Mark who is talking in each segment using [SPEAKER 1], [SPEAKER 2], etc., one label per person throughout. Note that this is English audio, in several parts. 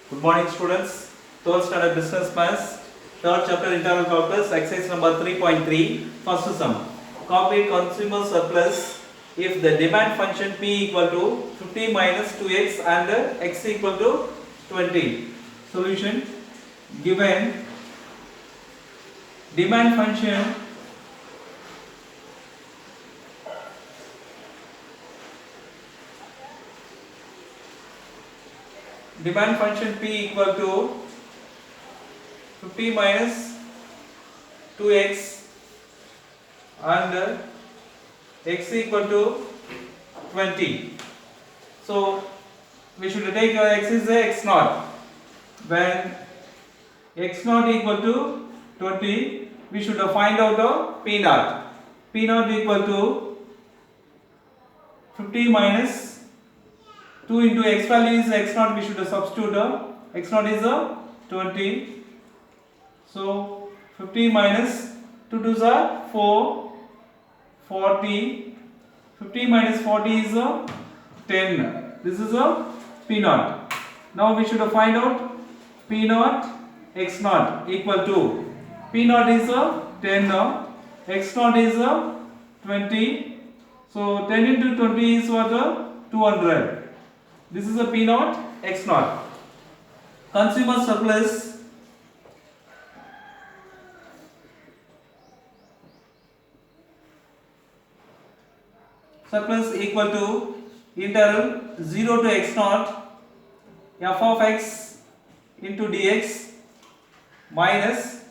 [SPEAKER 1] Good morning, students. Third standard business maths, third chapter internal calculus, exercise number 3.3. First sum. Calculate consumer surplus if the demand function P equal to 50 minus 2x and x equal to 20. Solution. Given demand function P equal to 50 minus 2x and x equal to 20. So we should take x is x naught. When x naught equal to 20, we should find out p naught. P naught equal to 50 minus 2 into x value is x naught, we should substitute x naught is 20. So 50 minus 2 2s are 4, 40. 50 minus 40 is 10. This is a p naught. Now we should find out p naught x naught equal to p naught is 10, x naught is 20. So 10 into 20 is what? 200. This is a P naught, X naught. Consumer surplus equal to interval 0 to x naught f of x into dx minus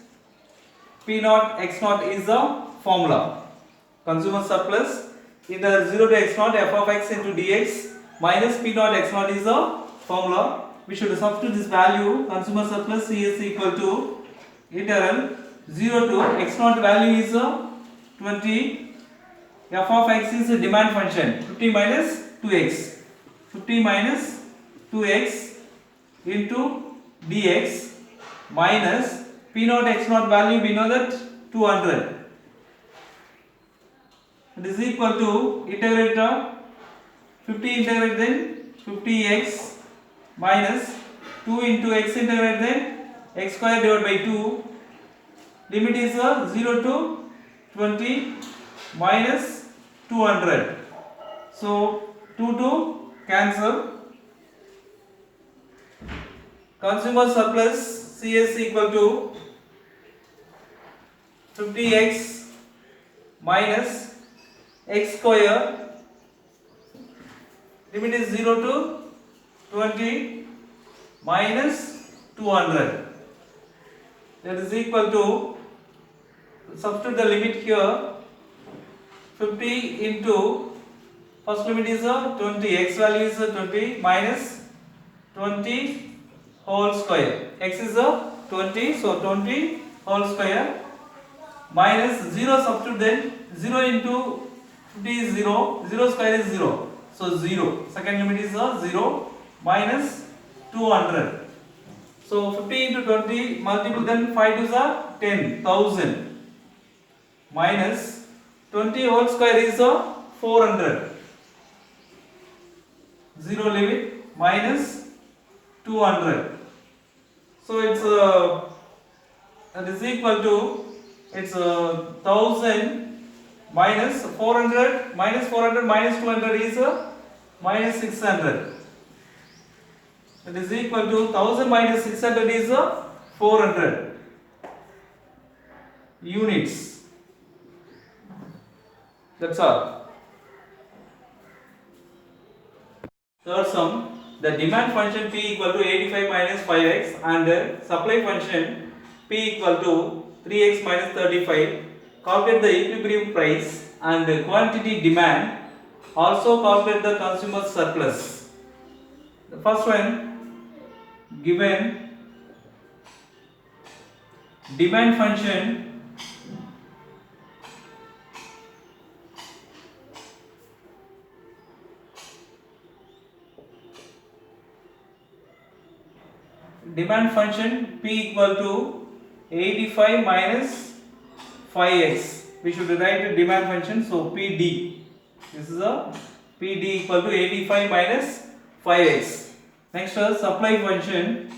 [SPEAKER 1] P naught x naught is the formula. Consumer surplus interval 0 to x naught f of x into dx minus P naught x naught is the formula. We should substitute this value. Consumer surplus CS equal to interval 0 to x naught value is 20. F of x is a demand function 50 minus 2x. 50 minus 2x into dx minus P naught x naught value, we know that 200. It is equal to integrate 50 integrate then 50x minus 2 into x integrate then x square divided by 2. Limit is 0 to 20 minus 200. So 2 to cancel. Consumer surplus CS equal to 50x minus x square. Limit is 0 to 20 minus 200. That is equal to, substitute the limit here, 50 into, first limit is 20, x value is 20 minus 20 whole square. X is 20, so 20 whole square minus 0, substitute then, 0 into 50 is 0, 0 square is 0. So 0. Second limit is 0 minus 200. So 50 into 20 multiple then 5 2s are 10,000 minus 20 whole square is 400. 0 limit minus 200. So it's that is equal to, it's 1000 minus 400 minus 200 is minus 600. That is equal to 1000 minus 600 is 400 units. That's all. Third sum, the demand function P equal to 85 minus 5x and supply function P equal to 3x minus 35. Calculate the equilibrium price and the quantity demand. Also calculate the consumer surplus. The first one, given demand function P equal to 85 minus 5x. We should write demand function, so PD. This is a PD equal to 85 minus 5x. Next, supply function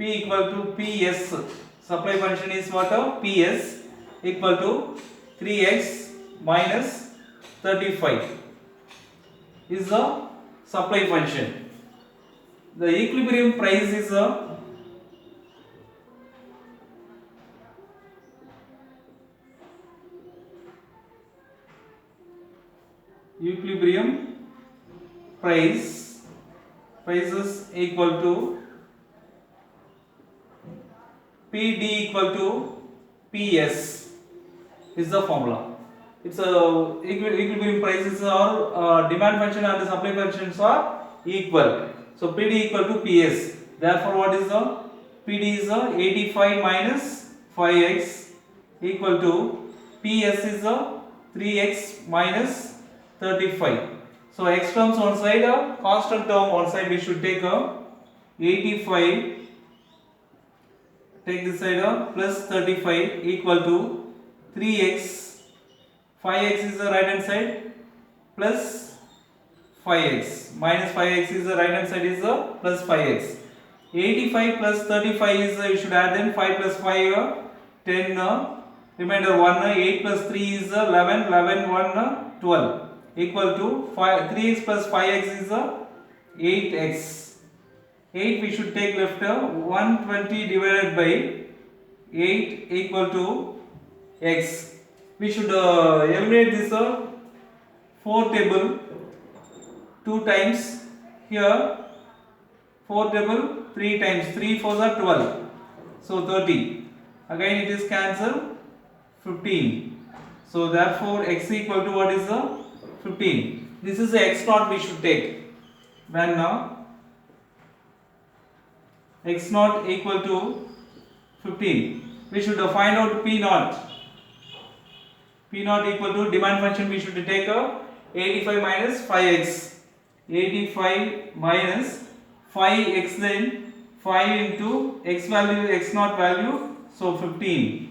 [SPEAKER 1] P equal to PS. Supply function is what? PS equal to 3x minus 35 is the supply function. The equilibrium price is equilibrium price is equal to PD equal to PS is the formula. It's a equilibrium prices are demand function and the supply functions are equal. So PD equal to PS. Therefore, what is the PD is 85 minus 5x equal to PS is 3x minus 35. So x terms one side, constant term one side. We should take 85. Take this side plus 35 equal to 3x. 5x is the right hand side plus 5x minus 5x is the right hand side is plus 5x. 85 plus 35 is you should add them 5 plus 5 10 remainder 1 8 plus 3 is 11 11 1 12 equal to 3x plus 5x is 8x. 8 we should take left 120 divided by 8 equal to x. We should eliminate this 4 table 2 times here, 4 table 3 times 3 4 are 12, so 30. Again it is cancel 15. So therefore x equal to what is 15. This is the x naught we should take. When x naught equal to 15, we should find out p naught. P naught equal to demand function we should take 85 minus 5x. 85 minus 5x, then 5 into x value, x naught value, so 15.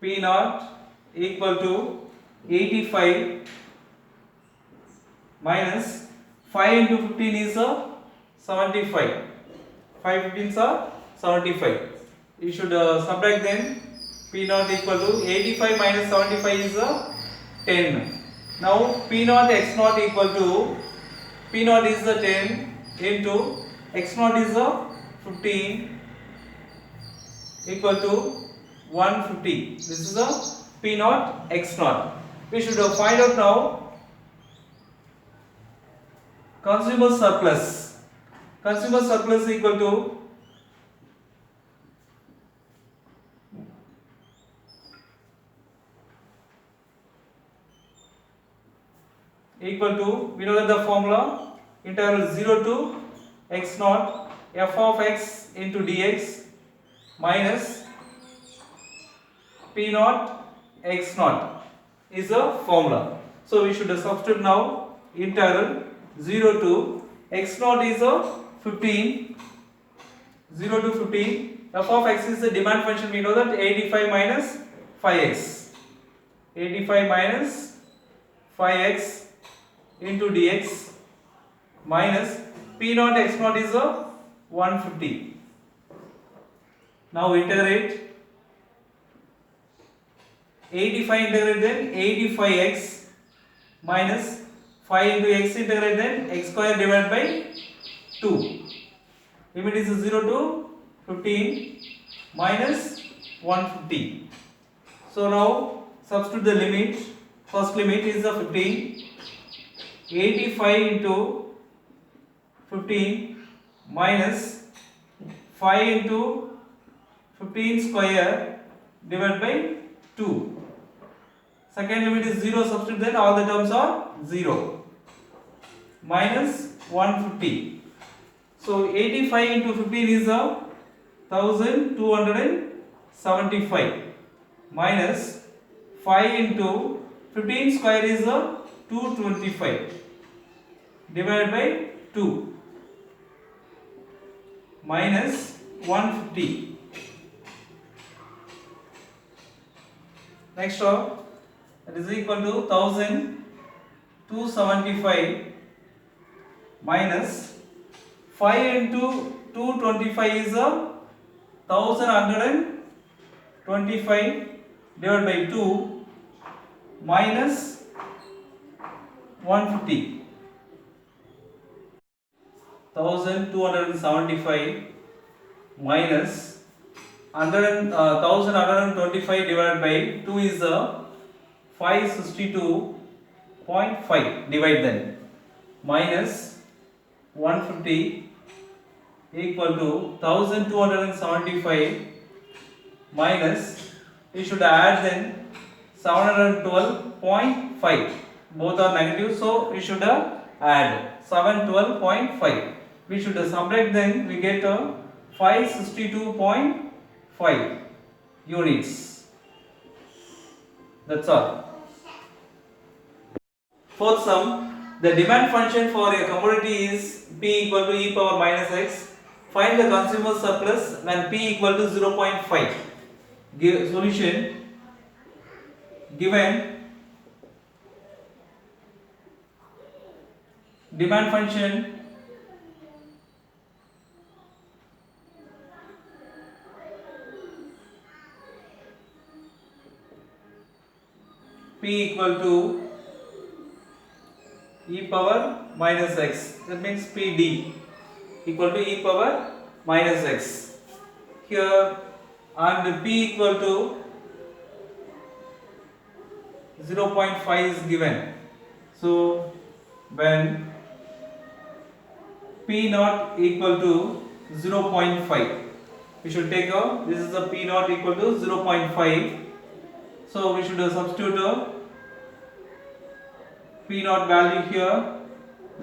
[SPEAKER 1] P naught equal to 85 minus 5 into 15 is 75. 5 15s are 75. You should subtract then. P naught equal to 85 minus 75 is 10. Now P naught x naught equal to P naught is the 10 into x naught is 15 equal to 150. This is the P naught x naught. We should find out now consumer surplus. Consumer surplus equal to we know that the formula integral 0 to x naught f of x into dx minus p naught x naught is a formula. So we should substitute now integral 0 to x naught is 15, 0 to 15, f of x is the demand function. We know that 85 minus 5x, 85 minus 5x into dx minus p naught x naught is 150. Now integrate 85 integrate then 85x minus 5 into x integrate then x square divided by 2. Limit is 0 to 15 minus 150. So now substitute the limit. First limit is 15. 85 into 15 minus 5 into 15 square divided by 2. Second limit is 0, substitute then all the terms are 0. Minus 150. So 85 into 15 is 1275 minus 5 into 15 square is 225 divided by 2 minus 150. Next that is equal to 1275 minus 5 into 225 is a 1125 divided by 2 minus 150. 1275 minus 1125 divided by 2 is a 562.5. Divide then. Minus 150 equal to 1275 minus, we should add then 712.5. Both are negative, so we should add 712.5. We should subtract, then we get 562.5 units. That's all. Fourth sum, the demand function for a commodity is P equal to e power minus x. Find the consumer surplus when P equal to 0.5. Give solution. Given demand function P equal to e power minus x, that means PD equal to e power minus x. Here and P equal to 0.5 is given. So when P naught equal to 0.5, we should take this is the P naught equal to 0.5. So we should substitute P naught value here,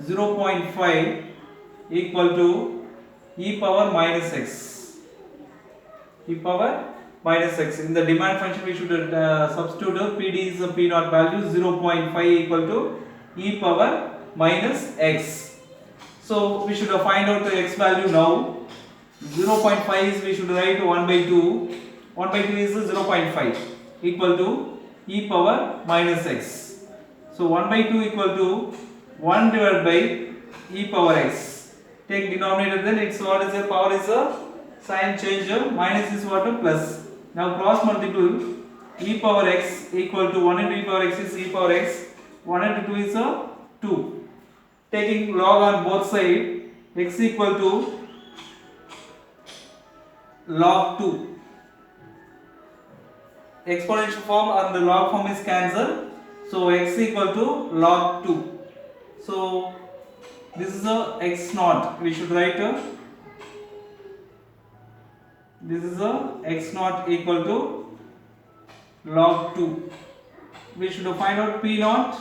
[SPEAKER 1] 0.5 equal to e power minus x. E power minus x. In the demand function we should substitute PD is the P naught value, 0.5 equal to e power minus x. So we should find out the x value now. 0.5 is, we should write 1 by 2. 1 by 2 is 0.5 equal to e power minus x. So 1 by 2 equal to 1 divided by e power x. Take denominator, then it's what is the power is a sign change, minus is what a plus. Now cross multiple, e power x equal to 1 into e power x is e power x, 1 into 2 is a 2. Taking log on both sides, x equal to log 2. Exponential form and the log form is cancelled. So x equal to log 2. So this is a x naught. We should write this is a x naught equal to log 2. We should find out P naught.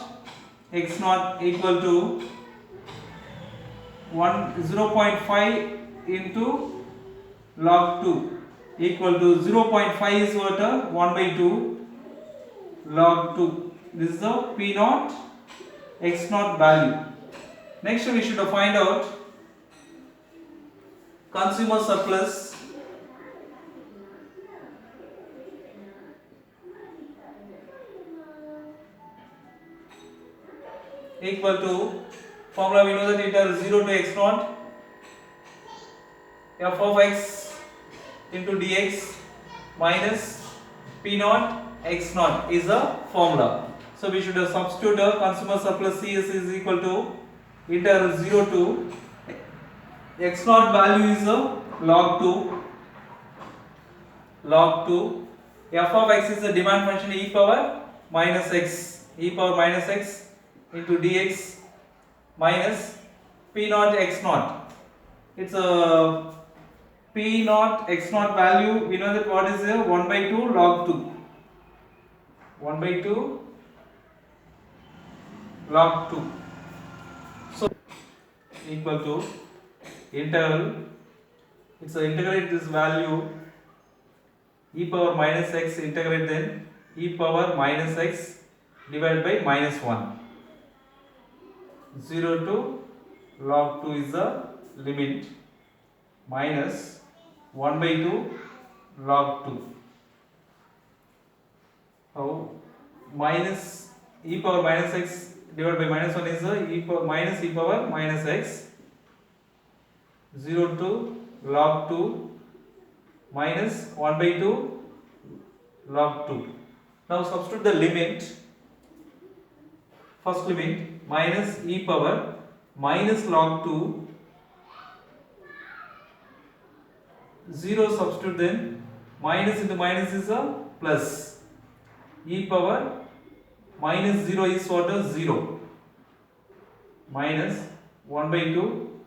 [SPEAKER 1] X naught equal to 0.5 into log 2 equal to 0.5 is what 1 by 2 log 2. This is the P naught x naught value. Next we should find out consumer surplus equal to, formula we know that it is 0 to x naught, f of x into dx minus P naught x naught is a formula. So we should substitute consumer surplus CS is equal to enter 0 to x naught value is log 2 f of x is the demand function e power minus x into dx minus P naught x naught. It's a P naught x naught value, we know that what is 1 by 2 log 2. 1 by 2 log 2. So equal to integral, it's a integrate this value e power minus x, integrate then e power minus x divided by minus 1. 0 to log 2 is the limit, minus 1 by 2 log 2. How? Minus e power minus x divided by minus 1 is e power minus x 0 to log 2 minus 1 by 2 log 2. Now substitute the limit. First limit minus e power minus log 2 0, substitute, then minus into minus is a plus, e power minus 0 is what? 0 minus 1 by 2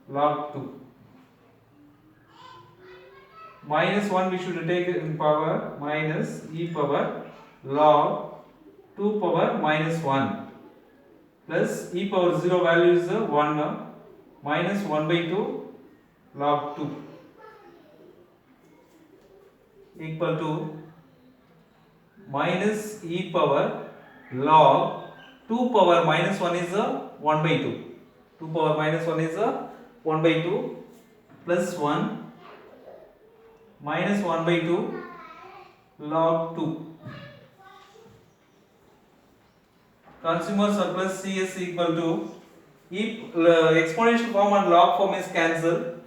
[SPEAKER 1] log 2 minus 1 we should take in power minus e power log 2 power minus 1 plus e power 0 value is 1 minus 1 by 2 log 2 equal to minus e power log 2 power minus 1 is 1 by 2. 2 power minus 1 is 1 by 2 plus 1 minus 1 by 2 log 2. Consumer surplus CS equal to, if exponential form and log form is cancelled,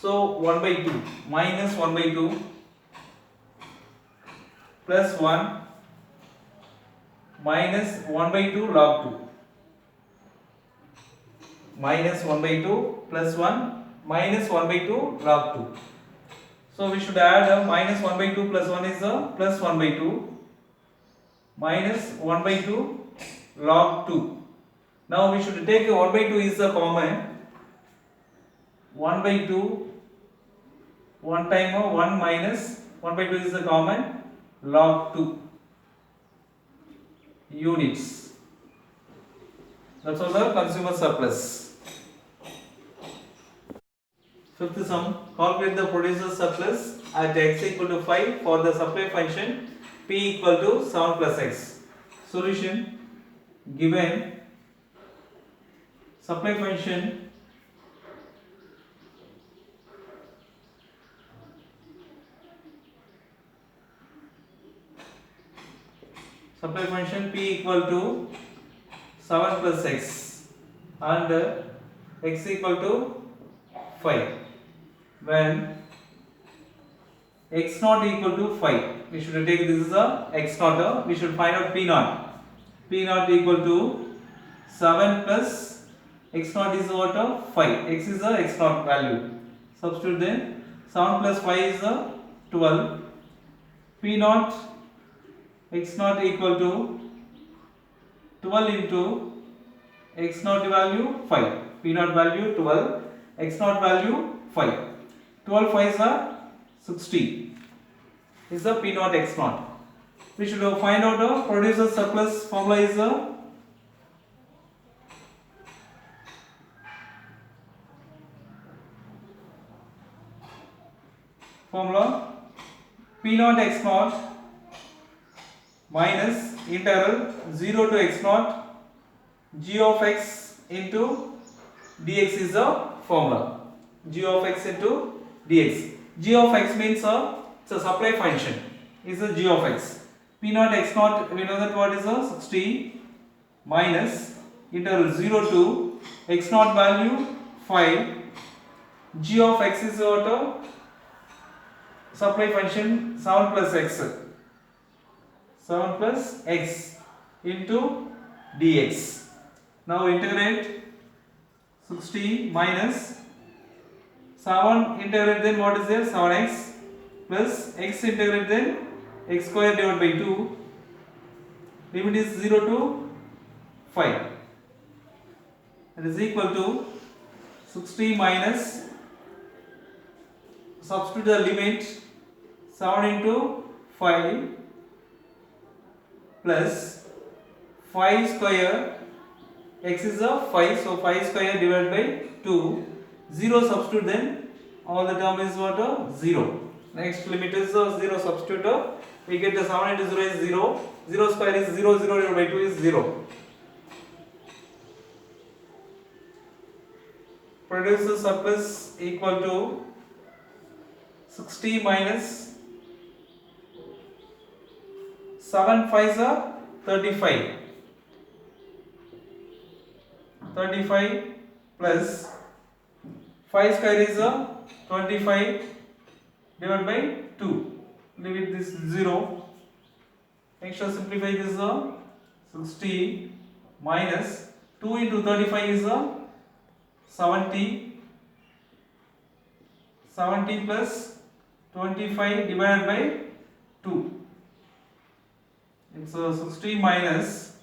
[SPEAKER 1] so 1 by 2 minus 1 by 2 plus 1 minus 1 by 2 log 2 minus 1 by 2 plus 1 minus 1 by 2 log 2. So we should add minus 1 by 2 plus 1 is plus 1 by 2 minus 1 by 2 log 2. Now we should take 1 by 2 is the common, 1 by 2 1 time 1 minus 1 by 2 is the common, log 2 units. That's all the consumer surplus. Fifth sum, calculate the producer surplus at x equal to 5 for the supply function p equal to 7 plus x. Solution, given supply function p equal to 7 plus x and x equal to 5. When x naught equal to 5, we should take this is a x naught, we should find out p naught. P naught equal to 7 plus x naught is what? 5. X is the x naught value. Substitute, then 7 plus 5 is 12. P naught x naught equal to 12 into x naught value 5. P naught value 12, x naught value 5. 12 5s are 60 is the P naught x naught. We should find out the producer surplus. Formula is formula P naught x naught minus integral 0 to x naught g of x into dx is the formula. G of x into dx. G of x means it's a supply function. Is a g of x. P naught x naught, we know that what is 60 minus integral 0 to x naught value 5. G of x is what? Supply function 7 plus x. 7 plus x into dx. Now integrate 60 minus 7 integrate, then what is there? 7x plus x integrate, then x square divided by 2. Limit is 0 to 5. That is equal to 60 minus, substitute the limit 7 into 5 plus 5 square, x is 5, so 5 square divided by 2. 0 substitute, then all the term is what? 0. Next limit is 0, substitute, we get the 7 into 0 is 0. 0 square is 0, 0 divided by 2 is 0. Producer surplus equal to 60 minus 7 5s are 35. 35 plus 5 square is 25 divided by 2. Leave this 0. Extra simplify this 60 minus 2 into 35 is 70. 70 plus 25 divided by 2. It's 60 minus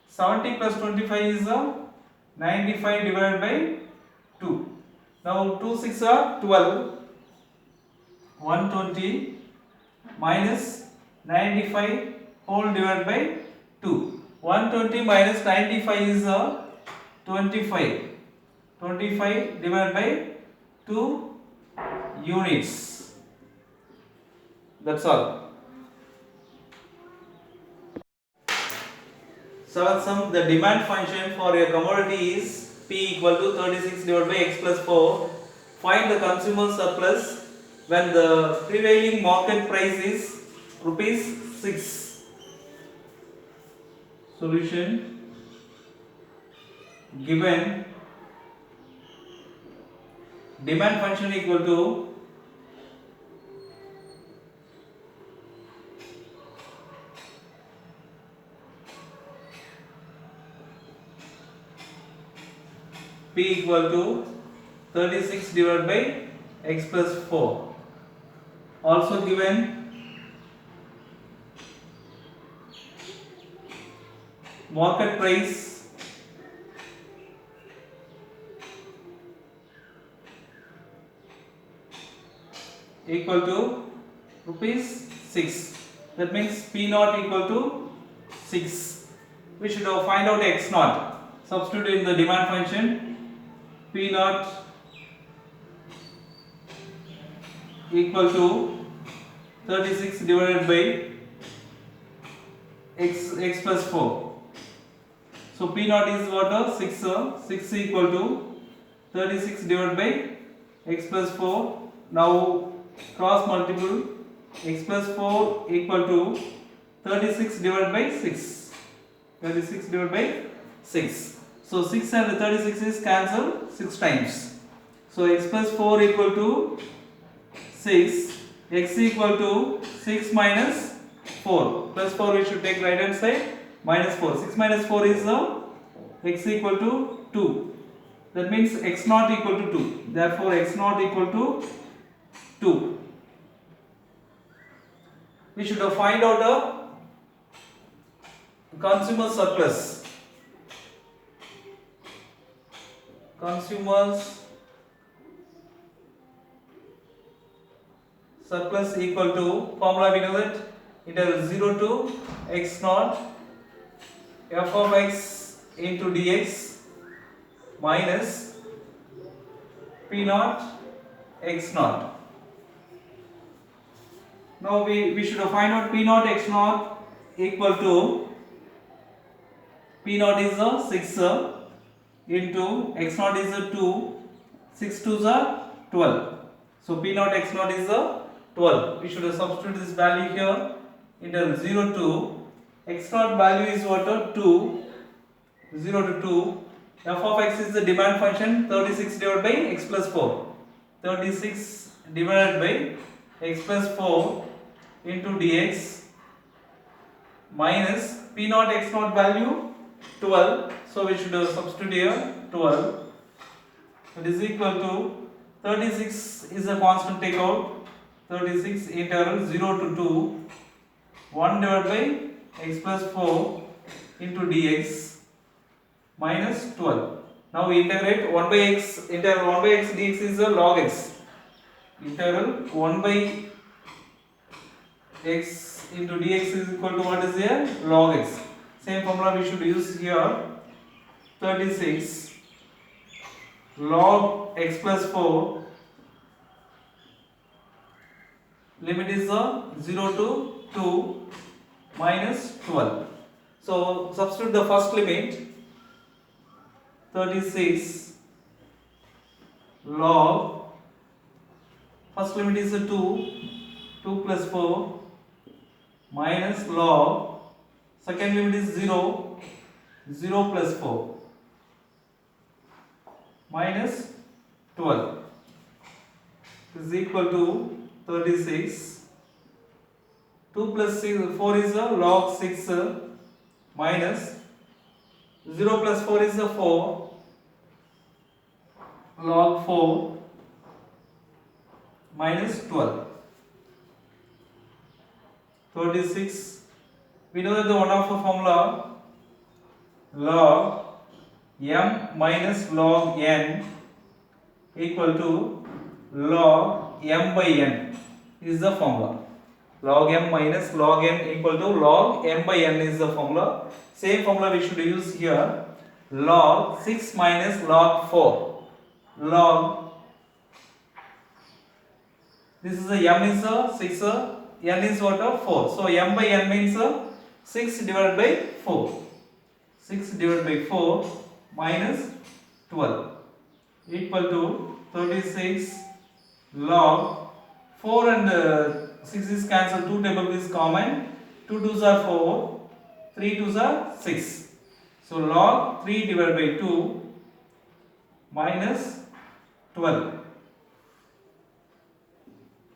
[SPEAKER 1] 70 plus 25 is 95 divided by 2. Now 2 6 are 12. 120 minus 95 whole divided by 2. 120 minus 95 is 25. 25 divided by 2 units. That's all. Seventh sum, the demand function for a commodity is P equal to 36 divided by x plus 4. Find the consumer surplus when the prevailing market price is rupees 6. Solution: given demand function equal to P equal to 36 divided by x plus 4. Also given market price equal to rupees 6. That means P naught equal to 6. We should find out x naught. Substitute in the demand function. P naught equal to 36 divided by x plus 4. So P naught is what? 6. 6 equal to 36 divided by x plus 4. Now cross multiple. X plus 4 equal to 36 divided by 6. 36 divided by 6. So 6 and 36 is cancelled 6 times. So x plus 4 equal to 6. X equal to 6 minus 4. Plus 4 we should take right hand side. Minus 4. 6 minus 4 is x equal to 2. That means x naught equal to 2. Therefore x naught equal to 2. We should find out a consumer surplus. Consumers surplus equal to, formula we know that, interval 0 to x naught f of x into dx minus p naught x naught. Now we should find out p naught x naught equal to, p naught is 6 into x naught is 2, 6 2s are 12. So p naught x naught is 12. We should substitute this value here. Interval 0 to x naught value is what? 2. 0 to 2. F of x is the demand function. 36 divided by x plus 4. 36 divided by x plus 4 into dx minus p naught x naught value 12. So we should substitute here 12. It is equal to 36 is a constant, take out. 36 interval 0 to 2, 1 divided by x plus 4 into dx minus 12. Now we integrate 1 by x, interval 1 by x dx is a log x. Interval 1 by x into dx is equal to what is here? Log x. Same formula we should use here. 36 log x plus 4, limit is 0 to 2 minus 12. So substitute the first limit. 36 log, first limit is 2, 2 plus 4 minus log, second limit is 0, 0 plus 4 minus 12. is equal to 36. 2 plus 4 is a log 6 minus 0 plus 4 is a 4 log 4 minus 12. 36. We know that the one of the formula log m minus log n equal to log m by n is the formula. Log m minus log n equal to log m by n is the formula. Same formula we should use here. Log 6 minus log 4. Log, this is a m is a 6, n is what, 4. So m by n means 6 divided by 4. 6 divided by 4 minus 12 equal to 36 log 4 and 6 is cancelled, 2 table is common, 2 2s are 4, 3 2s are 6. So log 3 divided by 2 minus 12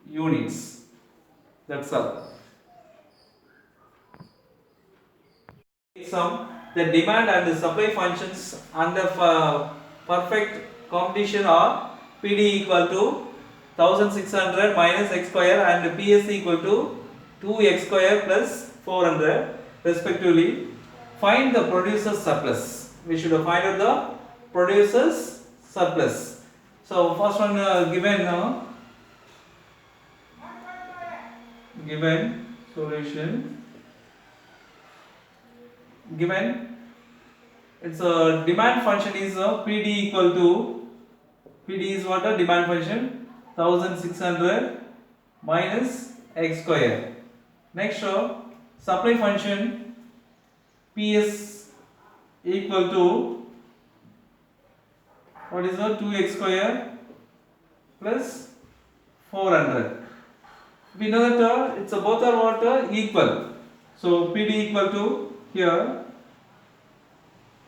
[SPEAKER 1] units. That's all. The demand and the supply functions under perfect competition are PD equal to 1600 minus x square and PS equal to 2x square plus 400 respectively. Find the producer's surplus. We should find out the producer's surplus. So first one given solution. Given its a demand function is PD equal to, PD is what, a demand function 1600 minus x square. Next supply function PS equal to what is 2x square plus 400. We know that it's both are what, equal. So PD equal to, here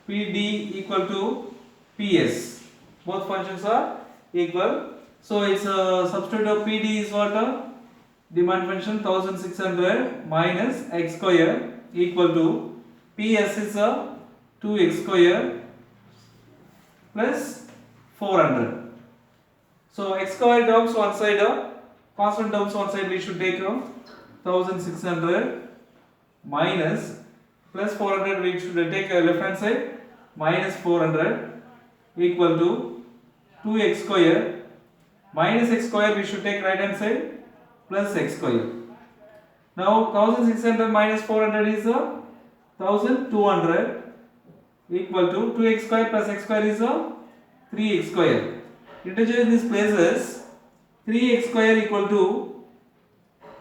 [SPEAKER 1] PD equal to PS, both functions are equal. So it's a substitute of PD is what, demand function 1600 minus x square equal to PS is 2x square plus 400. So x square terms one side, constant terms one side we should take 1600 minus plus 400 we should take left hand side minus 400 equal to 2x square minus x square we should take right hand side plus x square. Now 1600 minus 400 is 1200 equal to 2x square plus x square is 3x square. Interchange these places. 3x square equal to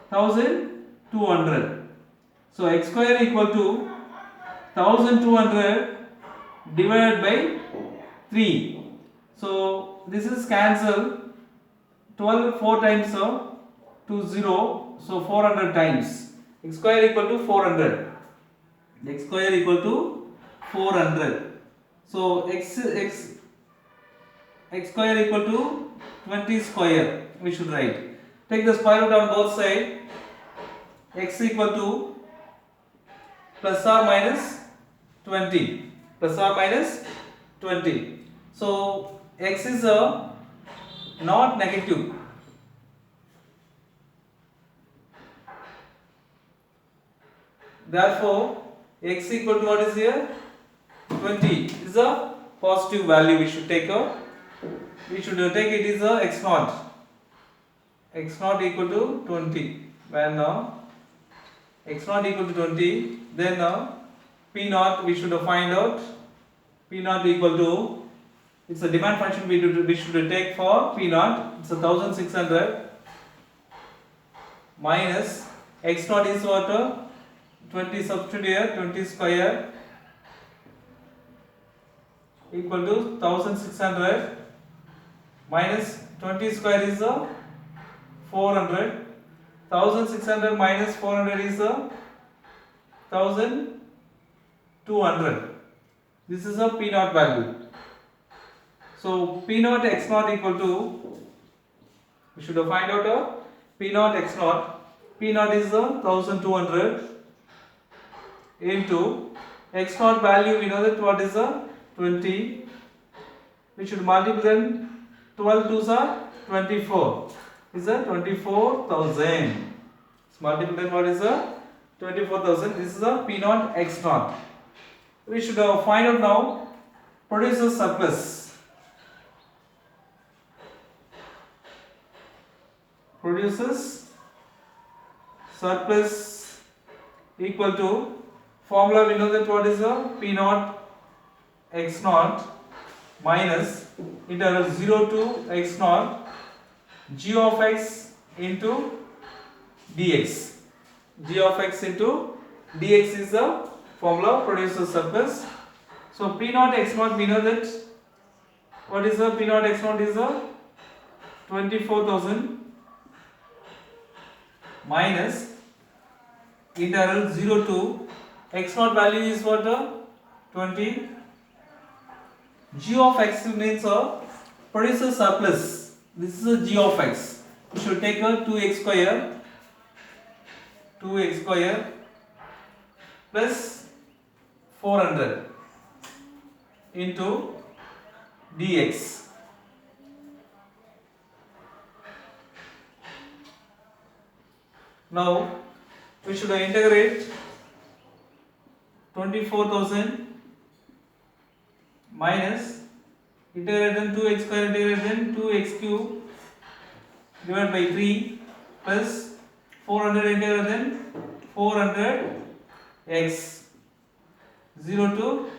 [SPEAKER 1] 1200. So x square equal to 1200 divided by 3. So this is cancel. 12 4 times to 0. So 400 times. X square equal to 400. X square equal to 400. So x square equal to 20 square. We should write. Take the square root on both sides. X equal to plus or minus 20. Plus or minus 20. So x is not negative. Therefore, x equal to what is here? 20 is a positive value. We should take we should take it is x naught. X naught equal to 20. When x naught equal to 20, then P naught we should find out. P naught equal to, it's a demand function we should take for P naught. It's 1600 minus x naught is what? 20 substitute here, 20 square equal to 1600 minus 20 square is 400. 1600 minus 400 is 1200. This is a P naught value. So P naught x naught equal to We should find out a P naught X naught. P naught is 1200 into X naught value. We know that what is 20. We should multiply then 12 twos are 24. Is 24,000. Multiply then what is 24,000. This is a P naught X naught. We should find out now producer surplus. Produces surplus equal to formula. We know that what is P naught X naught minus interval 0 to X naught g of x into dx. G of x into dx is the formula produces surplus. So P naught X naught, we know that what is P naught X naught is 24,000 minus interval 0 to X naught value is what 20. G of x means produces surplus. This is a g of x. We should take a 2x square plus 400 into dx. Now we should integrate 24,000 minus integrate then 2x square integrate then 2x cube divided by 3 plus 400 integrate then 400x 0 to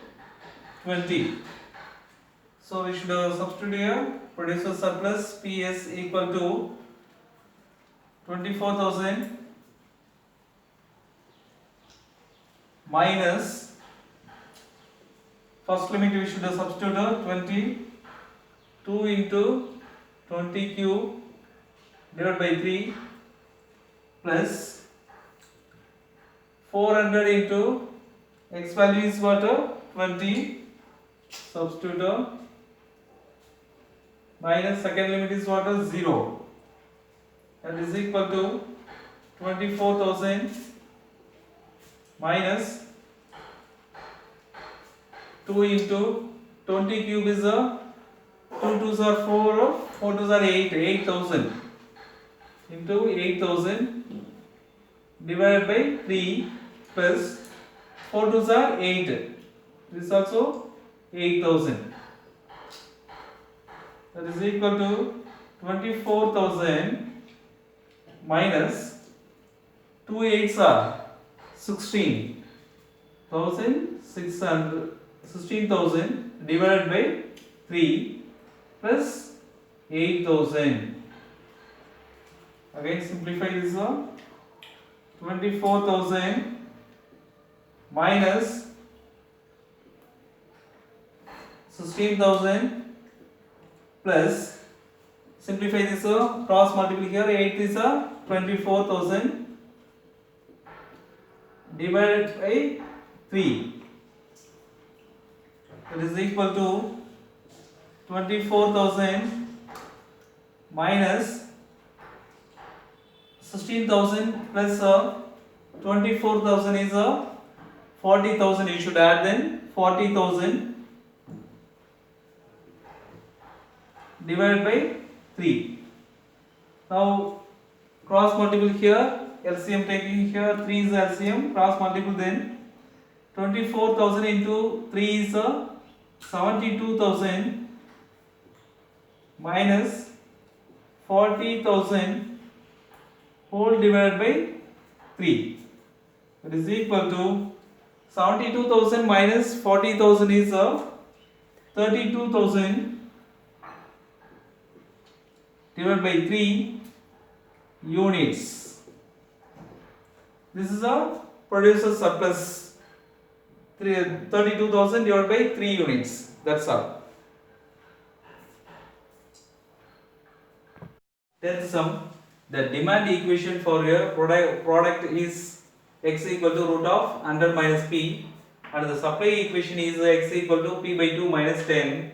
[SPEAKER 1] 20. So we should substitute here producer surplus PS equal to 24,000 minus first limit we should substitute 22 into 20 cube divided by 3 plus 400 into x value is what 20 substitute minus second limit is what 0, that is equal to 24,000 minus 2 into 20 cube is 2 twos are 4, 4 twos are 8, 8,000 into 8,000 divided by 3 plus 4 twos are 8. This is also 8,000. That is equal to 24,000 minus 2 8s are 16,000 divided by 3 plus 8,000. Again simplify this one. 24,000 minus 16,000 plus simplify this cross multiply here 8 is 24,000 divided by 3, that is equal to 24,000 minus 16,000 plus 24,000 is 40,000. You should add then 40,000 divided by 3. Now cross multiple here, LCM taking here 3 is LCM, cross multiple then 24,000 into 3 is 72,000 minus 40,000 whole divided by 3, that is equal to 72,000 minus 40,000 is 32,000 divided by 3 units. This is a producer surplus 32,000 divided by 3 units. That's all. Then the demand equation for your product is x equal to root of 100 minus p, and the supply equation is x equal to p by 2 minus 10.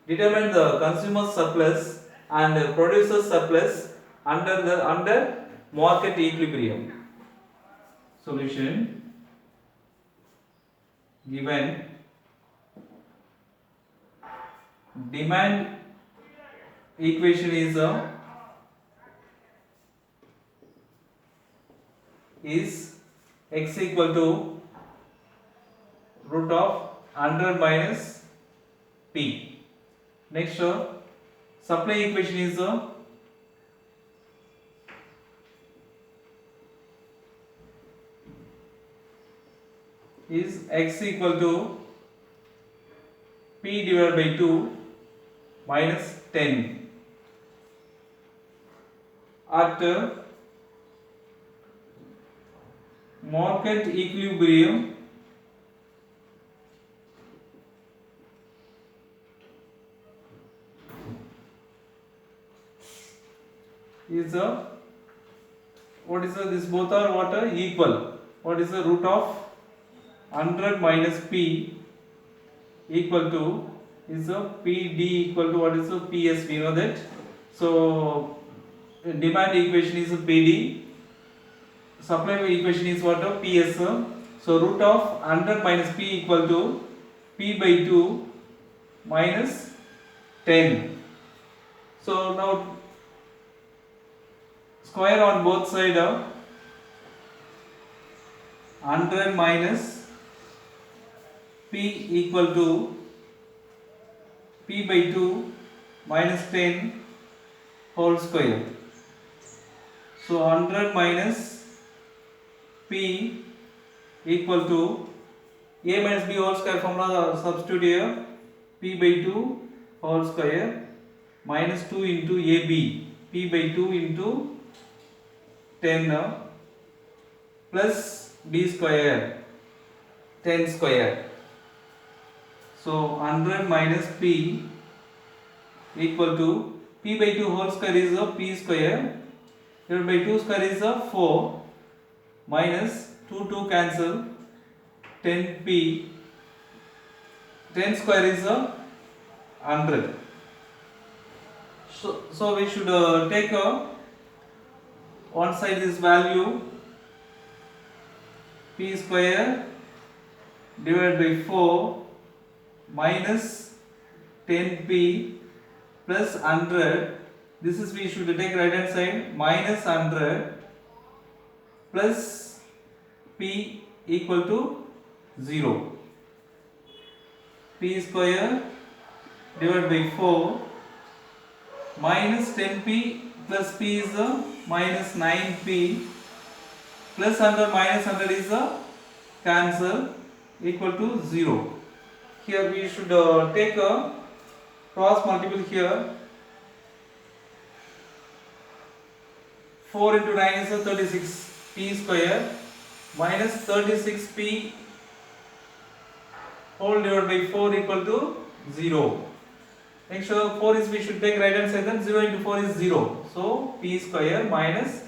[SPEAKER 1] Determine the consumer surplus and producer surplus under market equilibrium. Solution given demand equation is x equal to root of 100 minus p. Next, supply equation is x equal to p divided by 2 minus 10. At market equilibrium, is what is this? Both are what are equal. What is the root of 100 minus p equal to is a pd equal to what is a ps? We know that. So demand equation is a pd. Supply equation is what a ps. So root of 100 minus p equal to p by 2 minus 10. So now square on both sides of 100 minus p equal to p by 2 minus 10 whole square. So 100 minus p equal to a minus b whole square formula substitute here, p by 2 whole square minus 2 into ab, p by 2 into 10 plus b square 10 square. So 100 minus p equal to p by 2 whole square is a p square divided by 2 square is a 4 minus 2 cancel 10p 10 square is a 100. So we should take one side this value p square divided by 4 minus 10p plus 100. This is we should take right hand side minus 100 plus p equal to 0. P square divided by 4 minus 10p plus p is a minus 9p plus 100 minus 100 is a cancel equal to 0. Here we should take a cross multiple here. 4 into 9 is a 36 p square minus 36p whole divided by 4 equal to 0. Make sure 4 is we should take right hand side, then 0 into 4 is 0. So p square minus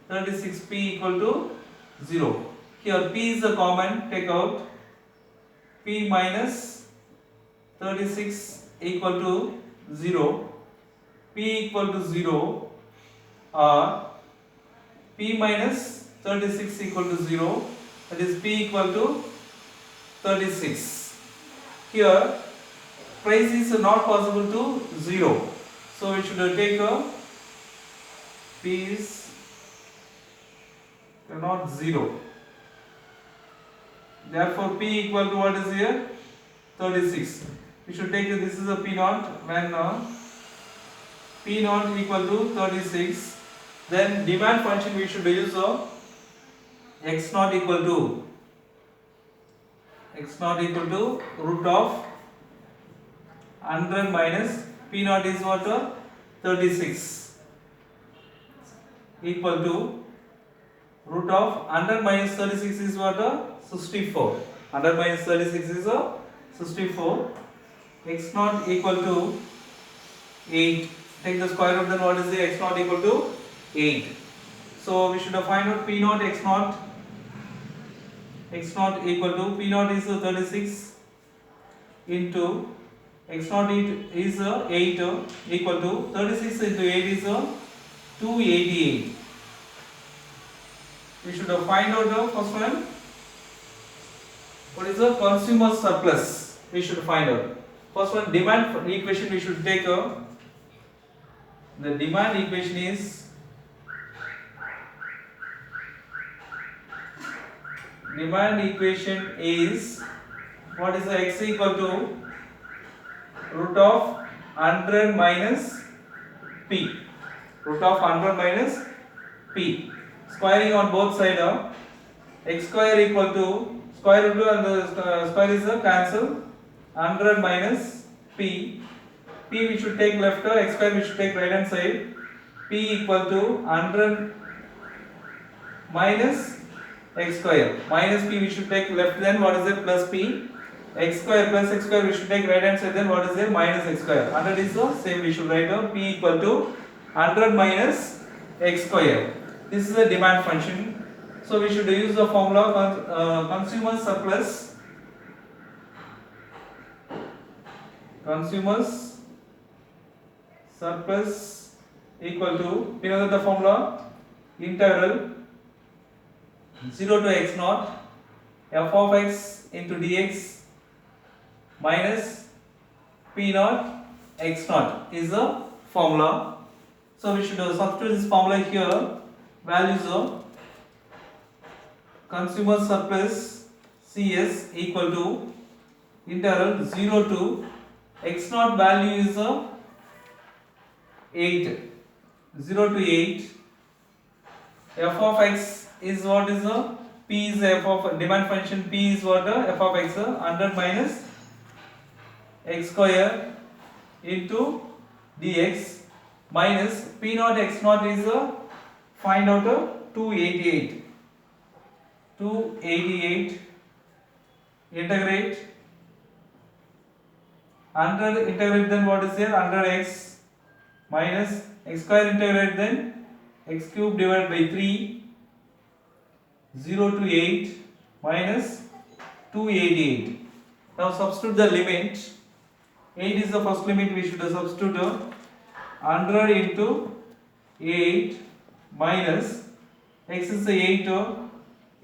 [SPEAKER 1] 36p equal to 0. Here p is a common, take out p minus 36 equal to 0, p equal to 0 or p minus 36 equal to 0, that is p equal to 36. Here price is not possible to 0, so we should take a p is not 0. Therefore p equal to what is here 36. We should take this is a p naught, when p naught equal to 36, then demand function we should use x naught equal to root of 100 minus p naught is what 36 equal to root of 100 minus 36 is what 64. 100 minus 36 is 64. X naught equal to 8. Take the square root, then what is the x naught equal to 8. So we should find out p naught x naught. X naught equal to p naught is 36 into x naught is 8 equal to 36 into 8 is 288. We should find out the first one. What is the consumer surplus? We should find out. First one, demand equation we should take. The demand equation is what is the x equal to root of 100 minus p. Root of 100 minus p. Squaring on both sides of x square equal to square root and the square is cancel. 100 minus p. P we should take left, x square we should take right hand side. P equal to 100 minus x square. Minus p we should take left, then what is it? Plus p. X square plus x square we should take right hand side, then what is it? Minus x square. 100 is the same, we should write down p equal to 100 minus x square. This is the demand function. So we should use the formula consumer surplus. Consumers surplus equal to, we know that the formula integral 0 to x naught f of x into dx minus p naught x naught is the formula. So we should substitute this formula here. Values of consumer surplus CS equal to integral 0 to x naught value is 8, 0 to 8. F of x is what is p is f of demand function, p is what f of x 100 minus x square into dx minus p naught x naught is find out 288. 288 integrate 100 integrate, then what is there? 100x minus x square integrate, then x cube divided by 3, 0 to 8 minus 288. Now substitute the limit. 8 is the first limit, we should substitute 100 into 8 minus x is the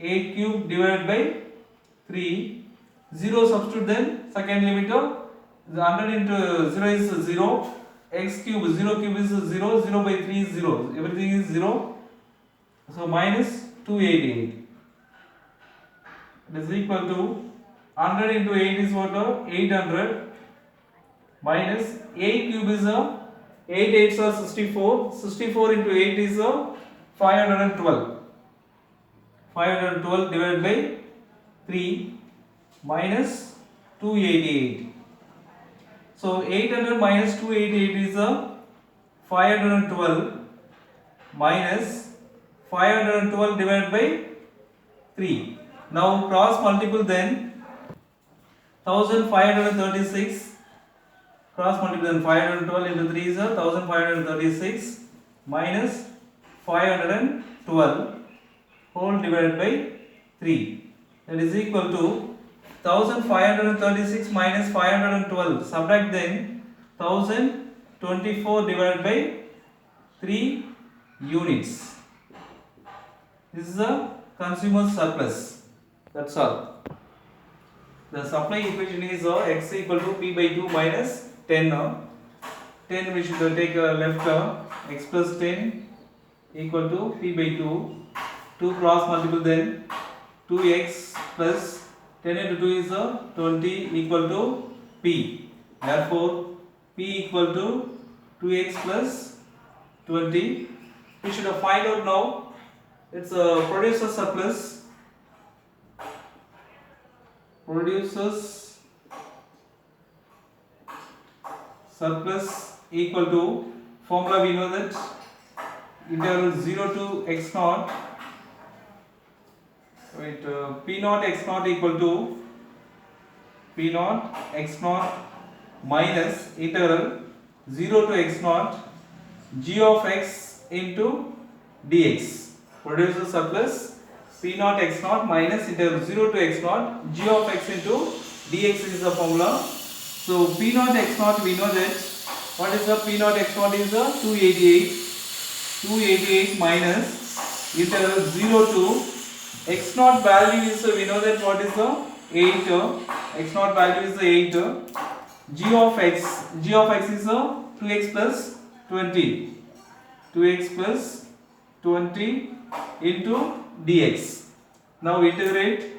[SPEAKER 1] 8 cube divided by 3, 0 substitute, then second limit the 100 into 0 is 0, x cube 0 cube is 0, 0 by 3 is 0, everything is 0, so minus 288. It is equal to 100 into 8 is what? 800 minus 8 cube is 8 8s are 64, 64 into 8 is 512, 512 divided by 3 minus 288. So 800 minus 288 is 512 minus 512 divided by 3. Now cross multiple, then 1536. Cross multiple, then 512 into 3 is 1536 minus 512 whole divided by 3. That is equal to 1536 minus 512. Subtract, then 1024 divided by 3 units. This is a consumer surplus. That's all. The supply equation is x equal to p by 2 minus 10. 10 we should take left, x plus 10 equal to p by 2. 2 cross multiple, then 2x plus 10 into 2 is 20 equal to p. Therefore, p equal to 2x plus 20. We should find out now. It's a producer surplus. Producers surplus equal to, formula we know that integral 0 to x naught. Wait, p naught x naught equal to p naught x naught minus integral 0 to x naught g of x into dx. Producer surplus p naught x naught minus integral 0 to x naught g of x into dx is the formula. So p naught x naught, we know that what is the p naught x naught is 288 288 minus integral 0 to x naught value is, we know that what is the 8, x naught value is the 8, g of x is 2x plus 20, 2x plus 20 into dx. Now integrate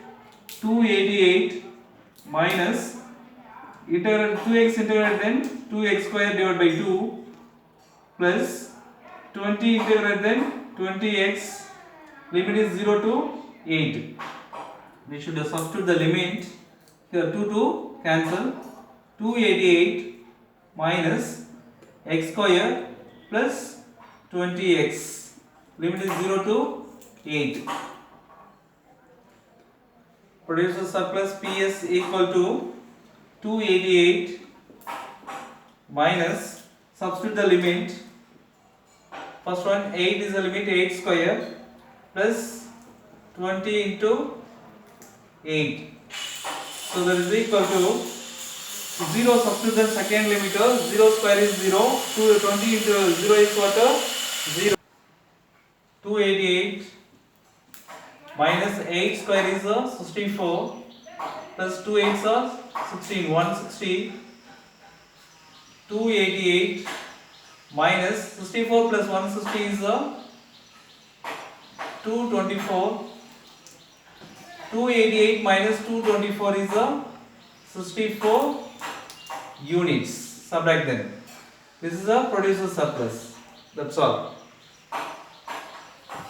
[SPEAKER 1] 288 minus integral 2x integrate, then 2x square divided by 2 plus 20 integrate, then 20x, limit is 0 to 8. We should substitute the limit here. 2 cancel, 288 minus x square plus 20x, limit is 0 to 8. Produces surplus PS equal to 288 minus, substitute the limit. First one 8 is the limit, 8 square plus 20 into 8. So that is equal to 0, substitute the second limiter, 0 square is 0, 20 into 0 is what? 0. 288 minus 8 square is 64 plus 2 8s are 16, 160. 288 minus 64 plus 160 is 224. 288 minus 224 is 64 units. Subtract them. This is a producer's surplus. That's all.